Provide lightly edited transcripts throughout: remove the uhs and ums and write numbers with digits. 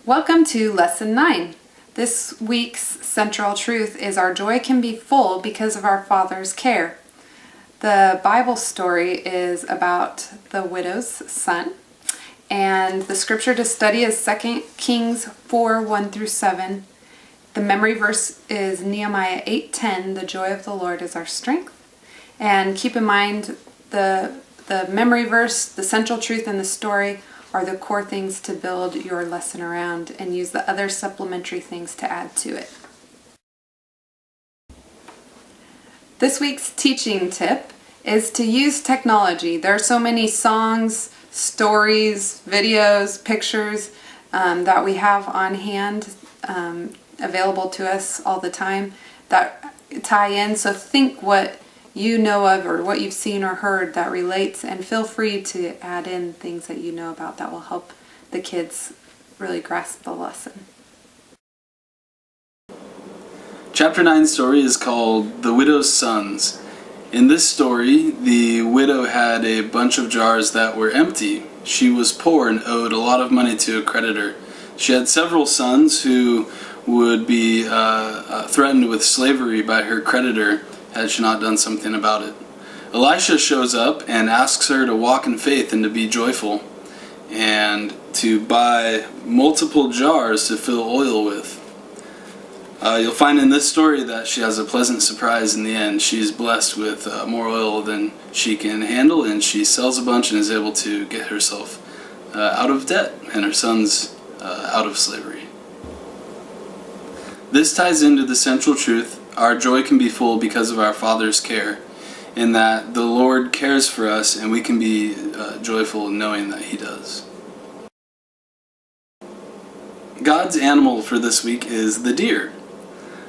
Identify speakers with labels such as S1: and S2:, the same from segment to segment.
S1: Welcome to Lesson 9. This week's central truth is our joy can be full because of our Father's care. The Bible story is about the widow's son, and the scripture to study is 2 Kings 4, 1 through 7. The memory verse is Nehemiah 8:10, the joy of the Lord is our strength. And keep in mind the memory verse, the central truth, and the story are the core things to build your lesson around, and use the other supplementary things to add to it. This week's teaching tip is to use technology. There are so many songs, stories, videos, pictures that we have on hand available to us all the time that tie in. So think what you know of or what you've seen or heard that relates, and feel free to add in things that you know about that will help the kids really grasp the lesson.
S2: Chapter 9 story is called The Widow's Sons. In this story, the widow had a bunch of jars that were empty. She was poor and owed a lot of money to a creditor. She had several sons who would be threatened with slavery by her creditor had she not done something about it. Elisha shows up and asks her to walk in faith and to be joyful, and to buy multiple jars to fill oil with. You'll find in this story that she has a pleasant surprise in the end. She's blessed with more oil than she can handle, and she sells a bunch and is able to get herself out of debt and her sons out of slavery. This ties into the central truth: our joy can be full because of our Father's care, in that the Lord cares for us and we can be joyful knowing that He does. God's animal for this week is the deer.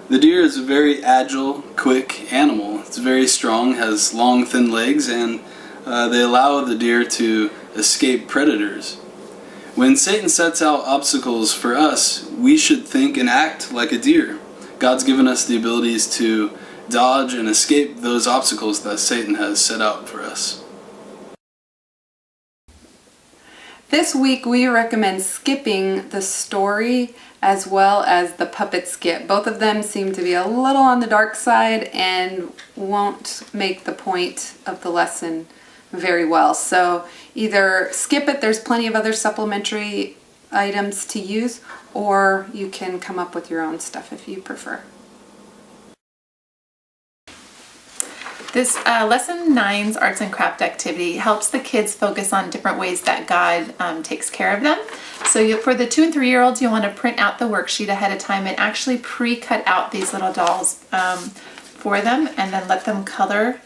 S2: The deer is a very agile, quick animal. It's very strong, has long, thin legs, and they allow the deer to escape predators. When Satan sets out obstacles for us, we should think and act like a deer. God's given us the abilities to dodge and escape those obstacles that Satan has set out for us.
S1: This week we recommend skipping the story as well as the puppet skip. Both of them seem to be a little on the dark side and won't make the point of the lesson very well. So either skip it, there's plenty of other supplementary items to use, or you can come up with your own stuff if you prefer.
S3: This Lesson 9's arts and craft activity helps the kids focus on different ways that God takes care of them. So for the 2 and 3-year-olds, you'll want to print out the worksheet ahead of time and actually pre-cut out these little dolls for them, and then let them color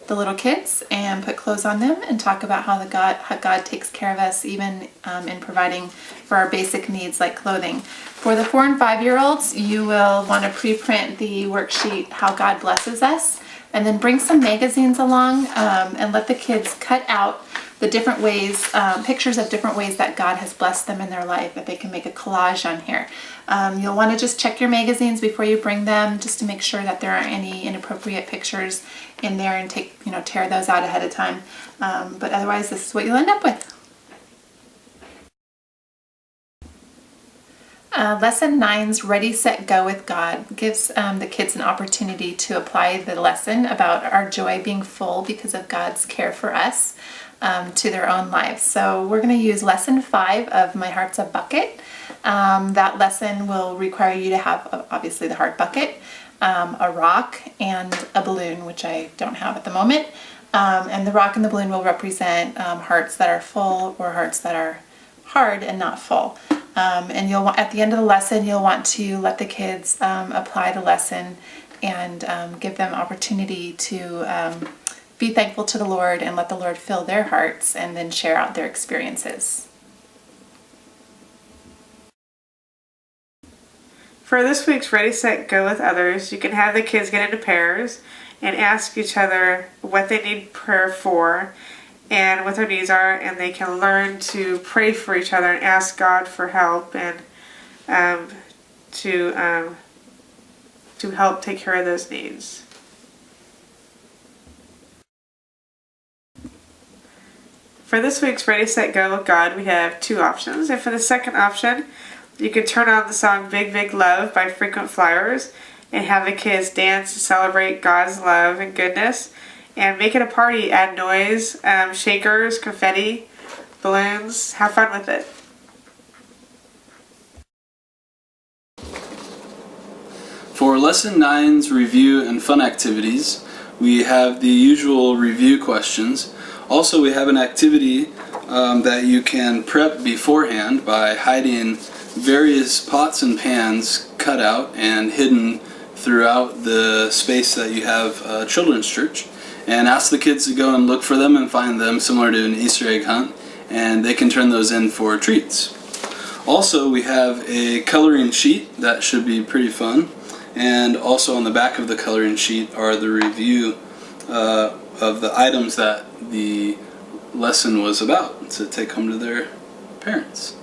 S3: the little kids and put clothes on them and talk about how God takes care of us, even in providing for our basic needs like clothing. For the 4 and 5-year-olds, you will want to pre-print the worksheet, How God Blesses Us, and then bring some magazines along and let the kids cut out the different ways, pictures of different ways that God has blessed them in their life, that they can make a collage on here. You'll want to just check your magazines before you bring them, just to make sure that there aren't any inappropriate pictures in there, and tear those out ahead of time. But otherwise, this is what you'll end up with. Lesson 9's Ready, Set, Go with God gives the kids an opportunity to apply the lesson about our joy being full because of God's care for us to their own lives. So we're going to use Lesson 5 of My Heart's a Bucket. That lesson will require you to have, obviously, the heart bucket, a rock, and a balloon, which I don't have at the moment. And the rock and the balloon will represent hearts that are full or hearts that are hard and not full. And at the end of the lesson, you'll want to let the kids apply the lesson and give them opportunity to be thankful to the Lord and let the Lord fill their hearts, and then share out their experiences.
S4: For this week's Ready, Set, Go with others, you can have the kids get into pairs and ask each other what they need prayer for and what their needs are, and they can learn to pray for each other and ask God for help and to help take care of those needs. For this week's Ready, Set, Go with God, we have 2 options. And for the second option, You can turn on the song Big Big Love by Frequent Flyers and have the kids dance to celebrate God's love and goodness. And make it a party. Add noise, shakers, confetti, balloons. Have fun with it.
S2: For Lesson 9's review and fun activities, we have the usual review questions. Also, we have an activity that you can prep beforehand by hiding various pots and pans cut out and hidden throughout the space that you have children's church, and ask the kids to go and look for them and find them, similar to an Easter egg hunt, and they can turn those in for treats. Also, we have a coloring sheet that should be pretty fun, and also on the back of the coloring sheet are the review of the items that the lesson was about to take home to their parents.